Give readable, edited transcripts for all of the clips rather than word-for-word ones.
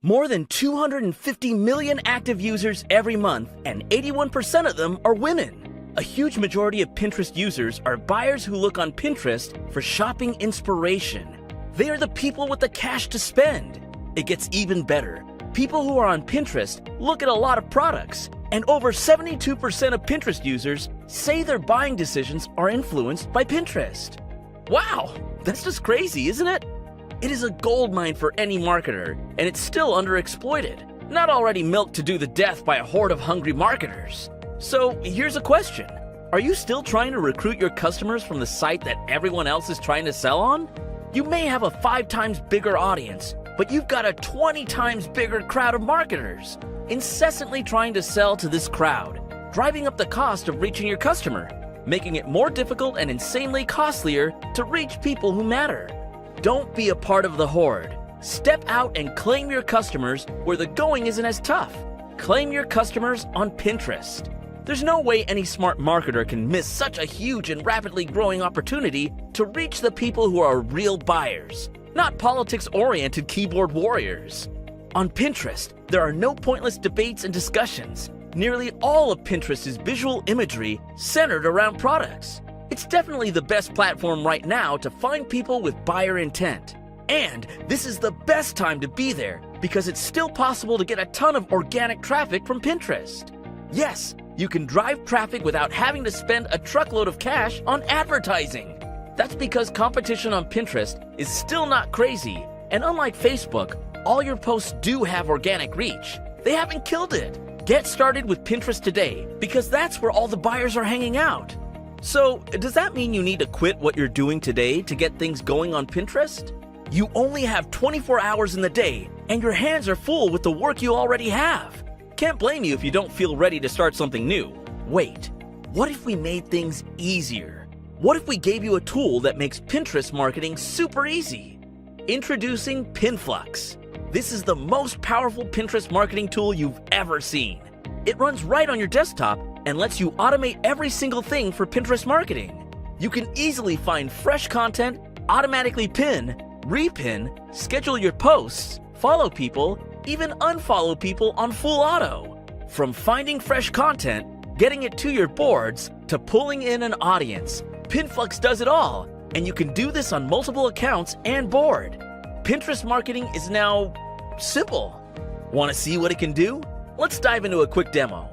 More than 250 million active users every month, and 81% of them are women. A huge majority of Pinterest users are buyers who look on Pinterest for shopping inspiration. They are the people with the cash to spend. It gets even better. People who are on Pinterest look at a lot of products, and over 72% of Pinterest users say their buying decisions are influenced by Pinterest. Wow, that's just crazy, isn't it? It is a goldmine for any marketer, and it's still underexploited, not already milked to do the death by a horde of hungry marketers. So here's a question. Are you still trying to recruit your customers from the site that everyone else is trying to sell on? You may have a 5 times bigger audience, but you've got a 20 times bigger crowd of marketers, incessantly trying to sell to this crowd, driving up the cost of reaching your customer, making it more difficult and insanely costlier to reach people who matter. Don't be a part of the horde. Step out and claim your customers where the going isn't as tough. Claim your customers on Pinterest. There's no way any smart marketer can miss such a huge and rapidly growing opportunity to reach the people who are real buyers, not politics-oriented keyboard warriors. On Pinterest, there are no pointless debates and discussions. Nearly all of Pinterest is visual imagery centered around products. It's definitely the best platform right now to find people with buyer intent. And this is the best time to be there because it's still possible to get a ton of organic traffic from Pinterest. Yes, you can drive traffic without having to spend a truckload of cash on advertising. That's because competition on Pinterest is still not crazy, and unlike Facebook, all your posts do have organic reach. They haven't killed it. Get started with Pinterest today because that's where all the buyers are hanging out. So, does that mean you need to quit what you're doing today to get things going on Pinterest? You only have 24 hours in the day, and your hands are full with the work you already have. Can't blame you if you don't feel ready to start something new. Wait, what if we made things easier? What if we gave you a tool that makes Pinterest marketing super easy? Introducing PinFlux. This is the most powerful Pinterest marketing tool you've ever seen. It runs right on your desktop and lets you automate every single thing for Pinterest marketing. You can easily find fresh content, automatically pin, repin, schedule your posts, follow people, even unfollow people on full auto. From finding fresh content, getting it to your boards, to pulling in an audience, PinFlux does it all, and you can do this on multiple accounts and board. Pinterest marketing is now simple. Want to see what it can do? Let's dive into a quick demo.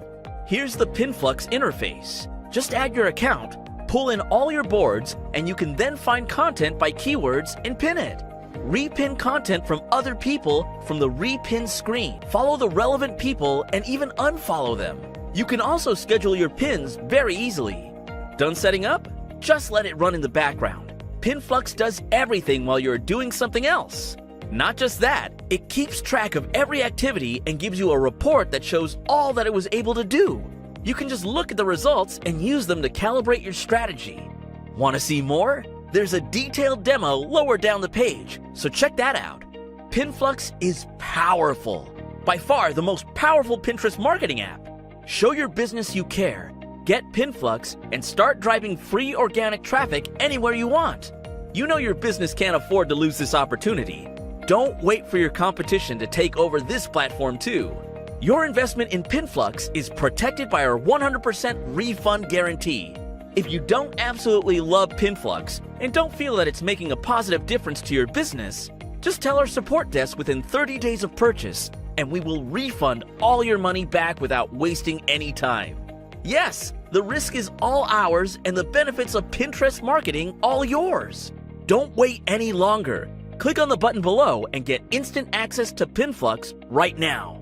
Here's the PinFlux interface. Just add your account, pull in all your boards, and you can then find content by keywords and pin it. Repin content from other people from the repin screen. Follow the relevant people and even unfollow them. You can also schedule your pins very easily. Done setting up? Just let it run in the background. PinFlux does everything while you're doing something else. Not just that, it keeps track of every activity and gives you a report that shows all that it was able to do. You can just look at the results and use them to calibrate your strategy. Want to see more? There's a detailed demo lower down the page, so check that out. PinFlux is powerful. By far the most powerful Pinterest marketing app. Show your business you care. Get PinFlux and start driving free organic traffic anywhere you want. You know your business can't afford to lose this opportunity. Don't wait for your competition to take over this platform too. Your investment in PinFlux is protected by our 100% refund guarantee. If you don't absolutely love PinFlux and don't feel that it's making a positive difference to your business, just tell our support desk within 30 days of purchase and we will refund all your money back without wasting any time. Yes, the risk is all ours and the benefits of Pinterest marketing all yours. Don't wait any longer. Click on the button below and get instant access to PinFlux right now.